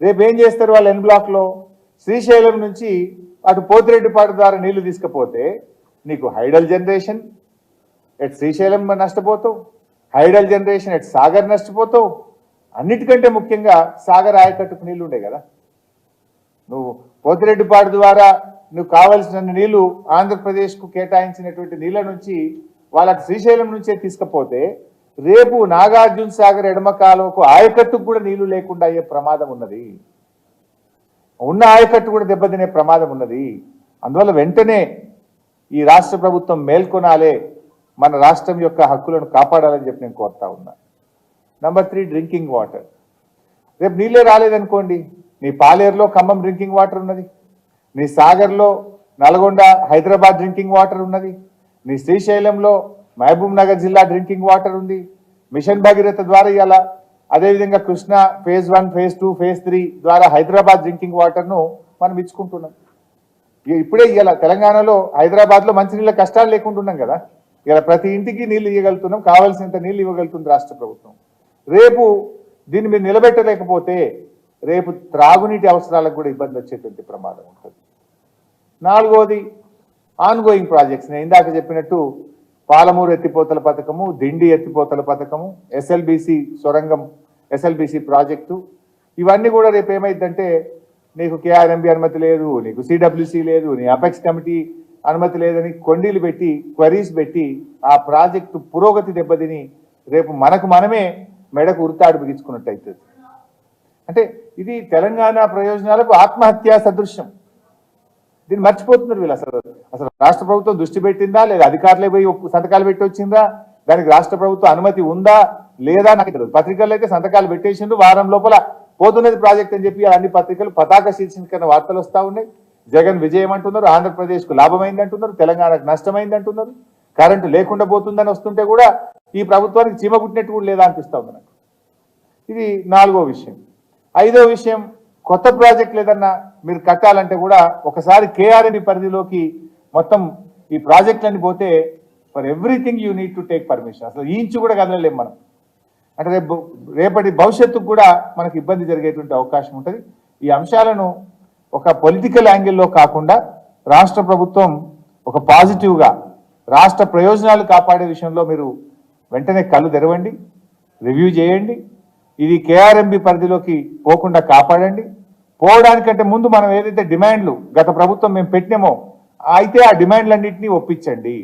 రేపు ఏం చేస్తారు వాళ్ళు ఎన్ బ్లాక్లో, శ్రీశైలం నుంచి అటు పోతిరెడ్డిపాడు ద్వారా నీళ్లు తీసుకుపోతే నీకు హైడల్ జనరేషన్ ఎట్ శ్రీశైలం నష్టపోతావు, హైడల్ జనరేషన్ ఎట్ సాగర్ నష్టపోతావు. అన్నిటికంటే ముఖ్యంగా సాగర్ ఆయకట్టుకు నీళ్లు ఉండే కదా. నువ్వు పోతిరెడ్డిపాడు ద్వారా నువ్వు కావలసిన నీళ్లు ఆంధ్రప్రదేశ్కు కేటాయించినటువంటి నీళ్ల నుంచి వాళ్ళకి శ్రీశైలం నుంచే తీసుకపోతే రేపు నాగార్జున సాగర్ ఎడమ కాలువకు ఆయకట్టుకు కూడా నీళ్లు లేకుండా అయ్యే ప్రమాదం ఉన్నది, ఉన్న ఆయకట్టు కూడా దెబ్బతినే ప్రమాదం ఉన్నది. అందువల్ల వెంటనే ఈ రాష్ట్ర ప్రభుత్వం మేల్కొనాలే, మన రాష్ట్రం యొక్క హక్కులను కాపాడాలని చెప్పి నేను కోరుతా ఉన్నా. Number 3, drinking water. రేపు నీళ్ళే రాలేదనుకోండి, నీ పాలేరులో ఖమ్మం డ్రింకింగ్ వాటర్ ఉన్నది, నీ సాగర్లో నల్గొండ హైదరాబాద్ డ్రింకింగ్ వాటర్ ఉన్నది, నీ శ్రీశైలంలో మహబూబ్ నగర్ జిల్లా డ్రింకింగ్ వాటర్ ఉంది. మిషన్ భగీరథ ద్వారా ఇవాళ అదేవిధంగా కృష్ణా ఫేజ్ 1, ఫేజ్ 2, ఫేజ్ 3 ద్వారా హైదరాబాద్ డ్రింకింగ్ వాటర్ను మనం ఇచ్చుకుంటున్నాం. ఇప్పుడే ఇలా తెలంగాణలో హైదరాబాద్లో మంచినీళ్ళ కష్టాలు లేకుండా ఉన్నాం కదా. ఇలా ప్రతి ఇంటికి నీళ్లు ఇవ్వగలుగుతున్నాం, కావాల్సినంత నీళ్లు ఇవ్వగలుగుతుంది రాష్ట్ర ప్రభుత్వం. రేపు దీన్ని మీరు నిలబెట్టలేకపోతే రేపు త్రాగునీటి అవసరాలకు కూడా ఇబ్బంది వచ్చేటువంటి ప్రమాదం ఉంటుంది. 4వది ఆన్గోయింగ్ ప్రాజెక్ట్స్. నేను ఇందాక చెప్పినట్టు పాలమూరు ఎత్తిపోతల పథకము, దిండి ఎత్తిపోతల పథకము, ఎస్ఎల్బిసి సొరంగం, ఎస్ఎల్బిసి ప్రాజెక్టు, ఇవన్నీ కూడా రేపు ఏమైందంటే నీకు కేఆర్ఎంబి అనుమతి లేదు, నీకు సిడబ్ల్యూసి లేదు, నీ అపెక్స్ కమిటీ అనుమతి లేదని కొండీలు పెట్టి క్వరీస్ పెట్టి ఆ ప్రాజెక్టు పురోగతి దెబ్బతిని రేపు మనకు మనమే మెడకు ఉరితాడు బిగించుకున్నట్టు అవుతుంది. అంటే ఇది తెలంగాణ ప్రయోజనాలకు ఆత్మహత్యా సదృశ్యం. దీన్ని మర్చిపోతున్నారు వీళ్ళు. అసలు రాష్ట్ర ప్రభుత్వం దృష్టి పెట్టిందా లేదా, అధికారులే పోయి సంతకాలు పెట్టి వచ్చిందా, దానికి రాష్ట్ర ప్రభుత్వం అనుమతి ఉందా లేదా నాకు తెలియదు. పత్రికల్లో అయితే సంతకాలు పెట్టేసిండ్రు, వారం లోపల పోతున్నది ప్రాజెక్ట్ అని చెప్పి అన్ని పత్రికలు పతాక శీర్షికన వార్తలు వస్తూ ఉన్నాయి. జగన్ విజయం అంటున్నారు, ఆంధ్రప్రదేశ్కు లాభమైంది అంటున్నారు, తెలంగాణకు నష్టమైంది అంటున్నారు, కరెంటు లేకుండా పోతుందని వస్తుంటే కూడా ఈ ప్రభుత్వానికి చీమ కుట్టినట్టు కూడా లేదా అనిపిస్తూ ఉంది నాకు. ఇది 4వ విషయం. 5వ విషయం, కొత్త ప్రాజెక్టులు ఏదన్నా మీరు కట్టాలంటే కూడా ఒకసారి కేఆర్ఎంబి పరిధిలోకి మొత్తం ఈ ప్రాజెక్టులన్నీ పోతే for everything you need to take permission. అసలు ఇంచు కూడా కదలలేం మనం. అంటే రేపటి భవిష్యత్తుకు కూడా మనకు ఇబ్బంది జరిగేటువంటి అవకాశం ఉంటుంది. ఈ అంశాలను ఒక పొలిటికల్ యాంగిల్లో కాకుండా రాష్ట్ర ప్రభుత్వం ఒక పాజిటివ్గా రాష్ట్ర ప్రయోజనాలు కాపాడే విషయంలో మీరు వెంటనే కళ్ళు తెరవండి, రివ్యూ చేయండి. ఇది కేఆర్ఎంబి పరిధిలోకి పోకుండా కాపాడండి. పోవడానికంటే ముందు మనం ఏదైతే డిమాండ్లు గత ప్రభుత్వం మేము పెట్టినామో అయితే ఆ డిమాండ్లన్నింటినీ ఒప్పించండి.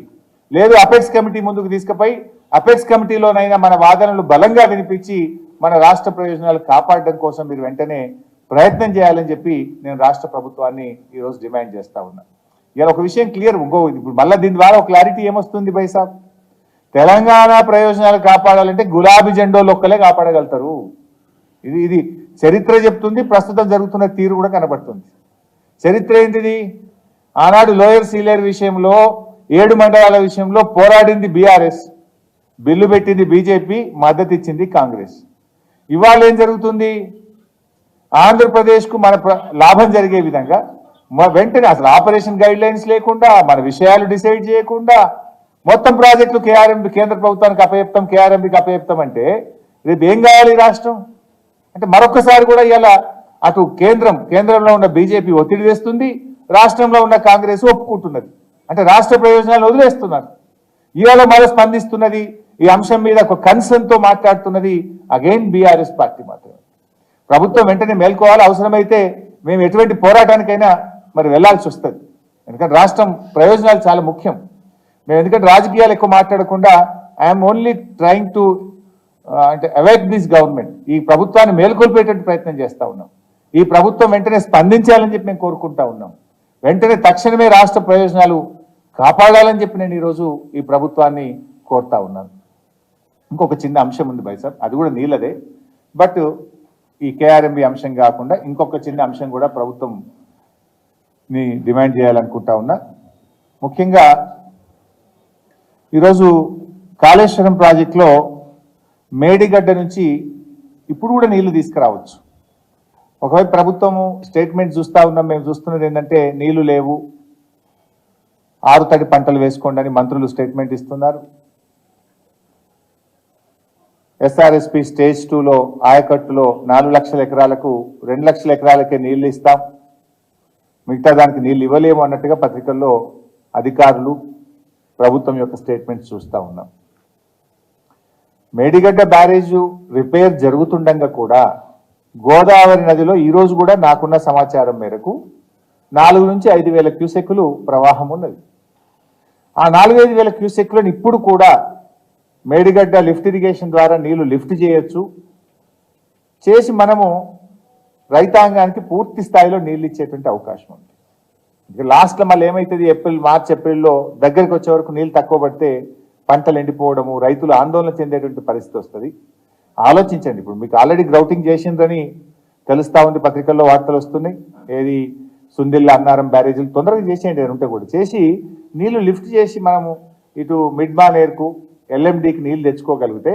లేదు అపెక్స్ కమిటీ ముందుకు తీసుకుపోయి అపెక్స్ కమిటీలోనైనా మన వాదనలు బలంగా వినిపించి మన రాష్ట్ర ప్రయోజనాలు కాపాడడం కోసం మీరు వెంటనే ప్రయత్నం చేయాలని చెప్పి నేను రాష్ట్ర ప్రభుత్వాన్ని ఈరోజు డిమాండ్ చేస్తా ఉన్నా. ఇలా ఒక విషయం క్లియర్, ఇప్పుడు మళ్ళీ దీని ద్వారా ఒక క్లారిటీ ఏమొస్తుంది బైసాబ్, తెలంగాణ ప్రయోజనాలు కాపాడాలంటే గులాబీ జెండోలు ఒక్కలే కాపాడగలుగుతారు. ఇది చరిత్ర చెప్తుంది, ప్రస్తుతం జరుగుతున్న తీరు కూడా కనబడుతుంది. చరిత్ర ఏంటిది, ఆనాడు లోయర్ సీలేరు విషయంలో 7 మండలాల విషయంలో పోరాడింది బీఆర్ఎస్, బిల్లు పెట్టింది బీజేపీ, మద్దతు ఇచ్చింది కాంగ్రెస్. ఇవాళ ఏం జరుగుతుంది, ఆంధ్రప్రదేశ్కు మన లాభం జరిగే విధంగా వెంటనే అసలు ఆపరేషన్ గైడ్ లైన్స్ లేకుండా మన విషయాలు డిసైడ్ చేయకుండా మొత్తం ప్రాజెక్టులు కేఆర్ఎంబి కేంద్ర ప్రభుత్వానికి అప్పచెప్తాం, కేఆర్ఎంబికి అప్పచెప్తాం అంటే రేపు ఏం కావాలి రాష్ట్రం అంటే మరొకసారి కూడా ఇలా అటు కేంద్రంలో ఉన్న బీజేపీ ఒత్తిడి వేస్తుంది, రాష్ట్రంలో ఉన్న కాంగ్రెస్ ఒప్పుకుంటున్నది. అంటే రాష్ట్ర ప్రయోజనాలు వదిలేస్తున్నారు. ఇవాళ మరో స్పందిస్తున్నది ఈ అంశం మీద ఒక కన్సర్న్ తో మాట్లాడుతున్నది అగైన్ బీఆర్ఎస్ పార్టీ మాత్రమే. ప్రభుత్వం వెంటనే మేల్కోవాలి, అవసరమైతే మేము ఎటువంటి పోరాటానికైనా మరి వెళ్లాల్సి వస్తుంది. ఎందుకంటే రాష్ట్రం ప్రయోజనాలు చాలా ముఖ్యం. మేము ఎందుకంటే రాజకీయాలు ఎక్కువ మాట్లాడకుండా ఐఎమ్ ఓన్లీ ట్రయింగ్ టు అంటే అవేక్ దిస్ గవర్నమెంట్, ఈ ప్రభుత్వాన్ని మేల్కొల్పేటువంటి ప్రయత్నం చేస్తా ఉన్నాం. ఈ ప్రభుత్వం వెంటనే స్పందించాలని చెప్పి మేము కోరుకుంటా ఉన్నాం. వెంటనే తక్షణమే రాష్ట్ర ప్రయోజనాలు కాపాడాలని చెప్పి నేను ఈరోజు ఈ ప్రభుత్వాన్ని కోరుతా ఉన్నాను. ఇంకొక చిన్న అంశం ఉంది భాయ్ సార్, అది కూడా నీళ్ళదే. బట్ ఈ కేఆర్ఎంబి అంశం కాకుండా ఇంకొక చిన్న అంశం కూడా ప్రభుత్వంని డిమాండ్ చేయాలనుకుంటా ఉన్నా. ముఖ్యంగా ఈరోజు కాళేశ్వరం ప్రాజెక్టులో మేడిగడ్డ నుంచి ఇప్పుడు కూడా నీళ్లు తీసుకురావచ్చు. ఒకవైపు ప్రభుత్వము స్టేట్మెంట్ చూస్తూ ఉన్నాం, మేము చూస్తున్నది ఏంటంటే నీళ్లు లేవు, ఆరుతడి పంటలు వేసుకోండి అని మంత్రులు స్టేట్మెంట్ ఇస్తున్నారు. ఎస్ఆర్ఎస్పి స్టేజ్ 2లో ఆయకట్టులో 4 లక్షల ఎకరాలకు 2 లక్షల ఎకరాలకే నీళ్లు ఇస్తాం, మిగతా దానికి నీళ్లు ఇవ్వలేము అన్నట్టుగా పత్రికల్లో అధికారులు ప్రభుత్వం యొక్క స్టేట్మెంట్ చూస్తూ ఉన్నాం. మేడిగడ్డ బ్యారేజ్ రిపేర్ జరుగుతుండగా కూడా గోదావరి నదిలో ఈరోజు కూడా నాకున్న సమాచారం మేరకు 4 నుంచి 5 వేల క్యూసెక్కులు ప్రవాహం ఉన్నది. ఆ 4-5 వేల క్యూసెక్కులను ఇప్పుడు కూడా మేడిగడ్డ లిఫ్ట్ ఇరిగేషన్ ద్వారా నీళ్లు లిఫ్ట్ చేయొచ్చు, చేసి మనము రైతాంగానికి పూర్తి స్థాయిలో నీళ్ళు ఇచ్చేటువంటి అవకాశం ఉంది. లాస్ట్లో మళ్ళీ ఏమవుతుంది, మార్చ్ ఏప్రిల్లో దగ్గరికి వచ్చే వరకు నీళ్ళు తక్కువ పడితే పంటలు ఎండిపోవడము, రైతులు ఆందోళన చెందేటువంటి పరిస్థితి వస్తుంది. ఆలోచించండి. ఇప్పుడు మీకు ఆల్రెడీ గ్రౌటింగ్ చేసిండ్రని తెలుస్తా ఉంది, పత్రికల్లో వార్తలు వస్తున్నాయి. ఏది సుందిల్లా అన్నారం బ్యారేజీలు తొందరగా చేసేయండి, ఉంటే కూడా చేసి నీళ్లు లిఫ్ట్ చేసి మనము ఇటు మిడ్మానేర్కు ఎల్ఎండికి నీళ్లు తెచ్చుకోగలిగితే,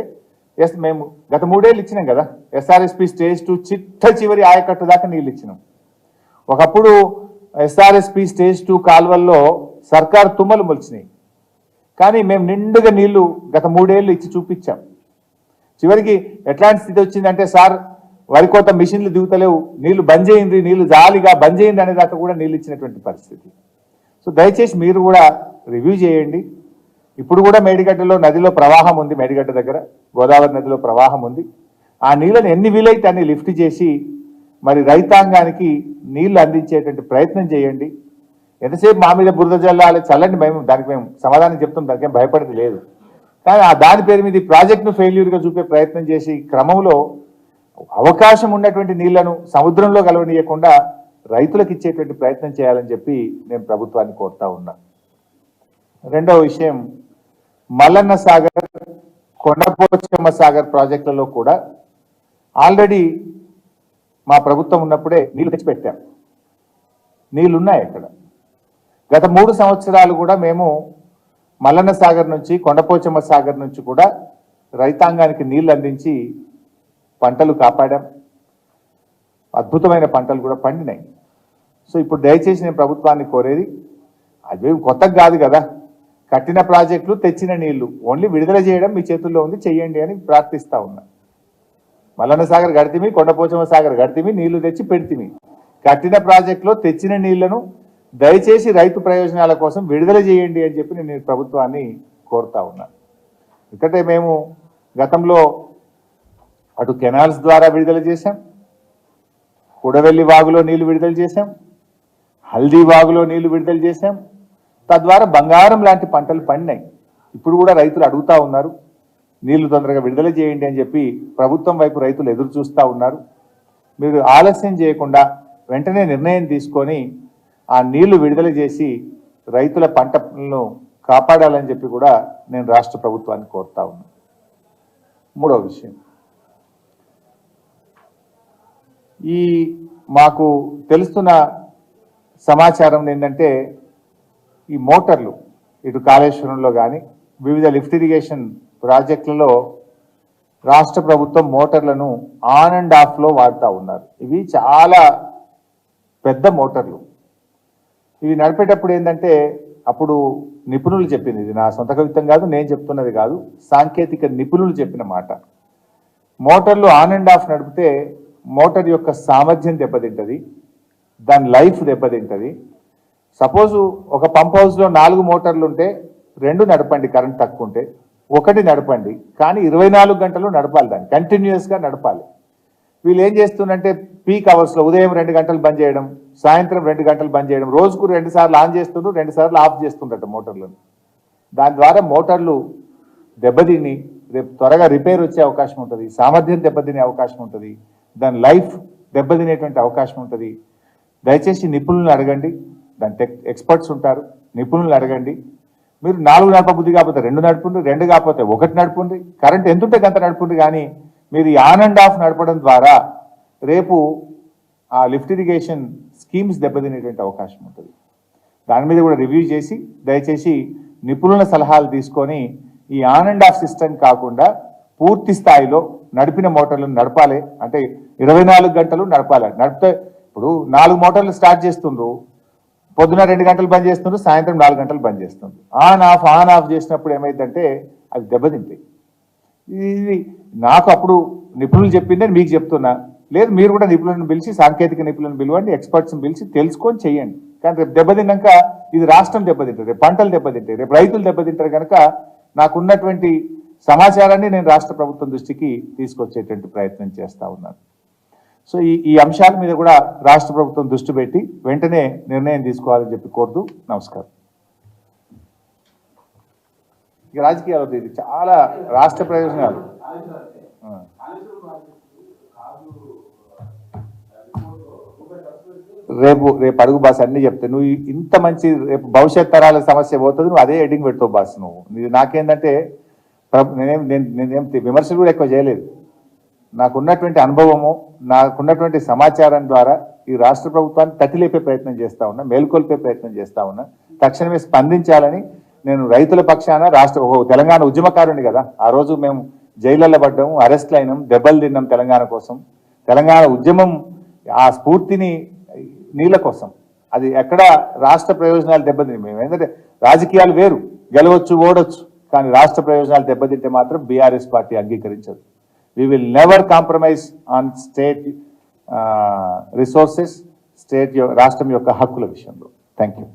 ఎస్ మేము గత 3 ఏళ్ళు ఇచ్చినాం కదా, ఎస్ఆర్ఎస్పి స్టేజ్ 2 చివరి ఆయకట్టు దాకా నీళ్ళు ఇచ్చినాం. ఒకప్పుడు ఎస్ఆర్ఎస్పి స్టేజ్ 2 కాలువల్లో సర్కారు తుమ్మలు మొలిచినాయి, కానీ మేము నిండుగా నీళ్లు గత 3 ఏళ్ళు ఇచ్చి చూపించాం. చివరికి ఎట్లాంటి స్థితి వచ్చిందంటే, సార్ వరి కోత మిషన్లు దిగుతలేవు, నీళ్లు బంద్ చేయండి, నీళ్లు జాలిగా బంద్ చేయండి అనేదాకా కూడా నీళ్ళు ఇచ్చినటువంటి పరిస్థితి. సో దయచేసి మీరు కూడా రివ్యూ చేయండి. ఇప్పుడు కూడా మేడిగడ్డలో నదిలో ప్రవాహం ఉంది, మేడిగడ్డ దగ్గర గోదావరి నదిలో ప్రవాహం ఉంది. ఆ నీళ్ళని ఎన్ని వీలైతే అన్ని లిఫ్ట్ చేసి మరి రైతాంగానికి నీళ్లు అందించేటువంటి ప్రయత్నం చేయండి. ఎంతసేపు మా మీద బురద జల్లాలి చల్లండి, దానికి మేము సమాధానం చెప్తాం, దానికి ఏం భయపడేది లేదు. కానీ దాని పేరు మీద ఈ ప్రాజెక్టును ఫెయిల్యూర్గా చూపే ప్రయత్నం చేసి క్రమంలో అవకాశం ఉన్నటువంటి నీళ్లను సముద్రంలో కలవనీయకుండా రైతులకు ఇచ్చేటువంటి ప్రయత్నం చేయాలని చెప్పి నేను ప్రభుత్వాన్ని కోరుతా ఉన్నా. రెండవ విషయం, మల్లన్న సాగర్, కొండపోచమ్మ సాగర్ ప్రాజెక్టులలో కూడా ఆల్రెడీ మా ప్రభుత్వం ఉన్నప్పుడే నీళ్లు తెచ్చిపెట్టాం, నీళ్లున్నాయి అక్కడ. గత 3 సంవత్సరాలు కూడా మేము మల్లన్న సాగర్ నుంచి కొండపోచమ్మ సాగర్ నుంచి కూడా రైతాంగానికి నీళ్లు అందించి పంటలు కాపాడాం, అద్భుతమైన పంటలు కూడా పండినాయి. సో ఇప్పుడు దయచేసి నేను ప్రభుత్వాన్ని కోరేది, అది కొత్తగా కాదు కదా, కట్టిన ప్రాజెక్టులు తెచ్చిన నీళ్లు ఓన్లీ విడుదల చేయడం మీ చేతుల్లో ఉంది, చెయ్యండి అని ప్రార్థిస్తా ఉన్నా. మల్లన్న సాగర్ గడితిమి, కొండపోచమ్మ సాగర్ గడితిమి, నీళ్లు తెచ్చి పెడితిమి. కట్టిన ప్రాజెక్టులో తెచ్చిన నీళ్లను దయచేసి రైతు ప్రయోజనాల కోసం విడుదల చేయండి అని చెప్పి నేను ప్రభుత్వాన్ని కోరుతా ఉన్నాను. ఎందుకంటే మేము గతంలో అటు కెనాల్స్ ద్వారా విడుదల చేశాం, కుడవెల్లి వాగులో నీళ్లు విడుదల చేశాం, హల్దీ వాగులో నీళ్లు విడుదల చేశాం. తద్వారా బంగారం లాంటి పంటలు పండినాయి. ఇప్పుడు కూడా రైతులు అడుగుతా ఉన్నారు, నీళ్లు తొందరగా విడుదల చేయండి అని చెప్పి ప్రభుత్వం వైపు రైతులు ఎదురు చూస్తూ ఉన్నారు. మీరు ఆలస్యం చేయకుండా వెంటనే నిర్ణయం తీసుకొని ఆ నీళ్లు విడుదల చేసి రైతుల పంటలను కాపాడాలని చెప్పి కూడా నేను రాష్ట్ర ప్రభుత్వాన్ని కోరుతా ఉన్నాను. మూడవ విషయం, ఈ మాకు తెలుస్తున్న సమాచారం ఏంటంటే, ఈ మోటార్లు ఇటు కాళేశ్వరంలో కానీ వివిధ లిఫ్ట్ ఇరిగేషన్ ప్రాజెక్టులలో రాష్ట్ర ప్రభుత్వం మోటార్లను ఆన్ అండ్ ఆఫ్లో వాడుతూ ఉన్నారు. ఇవి చాలా పెద్ద మోటార్లు. ఇవి నడిపేటప్పుడు ఏంటంటే, అప్పుడు నిపుణులు చెప్పింది, ఇది నా సొంత కవిత్వం కాదు, నేను చెప్తున్నది కాదు, సాంకేతిక నిపుణులు చెప్పిన మాట. మోటార్లు ఆన్ అండ్ ఆఫ్ నడిపితే మోటార్ యొక్క సామర్థ్యం దెబ్బతింటుంది, దాని లైఫ్ దెబ్బతింటుంది. సపోజు ఒక పంప్ హౌస్లో 4 మోటార్లు ఉంటే 2 నడపండి కరెంట్ తక్కువ ఉంటే, ఒకటి నడపండి, కానీ 24 గంటలు నడపాలి, దాన్ని కంటిన్యూస్గా నడపాలి. వీళ్ళు ఏం చేస్తుందంటే పీక్ అవర్స్లో ఉదయం 2 గంటలు బంద్ చేయడం, సాయంత్రం 2 గంటలు బంద్ చేయడం, రోజుకు 2 సార్లు ఆన్ చేస్తుండ్రు, 2 సార్లు ఆఫ్ చేస్తుండట మోటార్లను. దాని ద్వారా మోటార్లు దెబ్బతిని రేపు త్వరగా రిపేర్ వచ్చే అవకాశం ఉంటుంది, సామర్థ్యం దెబ్బతినే అవకాశం ఉంటుంది, దాని లైఫ్ దెబ్బతినేటువంటి అవకాశం ఉంటుంది. దయచేసి నిపుణులను అడగండి, దాని ఎక్స్పర్ట్స్ ఉంటారు, నిపుణులను అడగండి. మీరు 4 నడపబుద్ధి కాకపోతే 2 నడుపుండ్రి, 2 కాకపోతే 1 నడుపుండ్రి, కరెంట్ ఎంత ఉంటే అంత నడుపుండ్రి. కానీ మీరు ఆన్ అండ్ ఆఫ్ నడపడం ద్వారా రేపు ఆ లిఫ్ట్ ఇరిగేషన్ స్కీమ్స్ దెబ్బతినేటువంటి అవకాశం ఉంటుంది. దాని మీద కూడా రివ్యూ చేసి దయచేసి నిపుణుల సలహాలు తీసుకొని ఈ ఆన్ అండ్ ఆఫ్ సిస్టమ్ కాకుండా పూర్తి స్థాయిలో నడిపిన మోటార్లను నడపాలి. అంటే 24 గంటలు నడపాలి. నడిపితే ఇప్పుడు 4 మోటార్లు స్టార్ట్ చేస్తుండ్రు, పొద్దున 2 గంటలు బంద్ చేస్తుండ్రు, సాయంత్రం 4 గంటలు బంద్ చేస్తుండ్రు. ఆన్ ఆఫ్ చేసినప్పుడు ఏమైందంటే అది దెబ్బతింటాయి. ఇది నాకు అప్పుడు నిపుణులు చెప్పిందని మీకు చెప్తున్నా. లేదు, మీరు కూడా నిపుణులను పిలిచి, సాంకేతిక నిపుణులను పిలవండి, ఎక్స్పర్ట్స్ని పిలిచి తెలుసుకొని చెయ్యండి. కానీ రేపు దెబ్బతిన్నాక ఇది రాష్ట్రం దెబ్బతింటారు, రేపు పంటలు దెబ్బతింటాయి, రేపు రైతులు దెబ్బతింటారు. కనుక నాకున్నటువంటి సమాచారాన్ని నేను రాష్ట్ర ప్రభుత్వం దృష్టికి తీసుకొచ్చేటువంటి ప్రయత్నం చేస్తా ఉన్నాను. సో ఈ అంశాల మీద కూడా రాష్ట్ర ప్రభుత్వం దృష్టి పెట్టి వెంటనే నిర్ణయం తీసుకోవాలని చెప్పి కోరుతూ నమస్కారం. ఇక రాజకీయాలు ఇది చాలా రాష్ట్ర ప్రయోజనాలు. రేపు అడుగు బాస్ అన్ని చెప్తే నువ్వు ఇంత మంచి రేపు భవిష్యత్ తరాల సమస్య పోతుంది, నువ్వు అదే హెడ్డింగ్ పెడతావు బాస్. నువ్వు నాకేంటంటే నేనేం విమర్శలు కూడా ఎక్కువ చేయలేదు. నాకున్నటువంటి అనుభవము, నాకున్నటువంటి సమాచారం ద్వారా ఈ రాష్ట్ర ప్రభుత్వాన్ని తట్టిలేపే ప్రయత్నం చేస్తా ఉన్నా, మేల్కొల్పే ప్రయత్నం చేస్తా ఉన్నా. తక్షణమే స్పందించాలని నేను రైతుల పక్షాన తెలంగాణ ఉద్యమకారుని కదా, ఆ రోజు మేము జైళ్ళల్లో పడ్డాము, అరెస్ట్లు అయినాం, దెబ్బలు తిన్నాం తెలంగాణ కోసం. తెలంగాణ ఉద్యమం ఆ స్ఫూర్తిని నీళ్ళ కోసం, అది ఎక్కడ రాష్ట్ర ప్రయోజనాలు దెబ్బతిని మేము ఏంటంటే రాజకీయాలు వేరు, గెలవచ్చు ఓడొచ్చు, కానీ రాష్ట్ర ప్రయోజనాలు దెబ్బతింటే మాత్రం బీఆర్ఎస్ పార్టీ అంగీకరించదు. We will never compromise on state resources, రాష్ట్రం యొక్క హక్కుల విషయంలో. Thank you.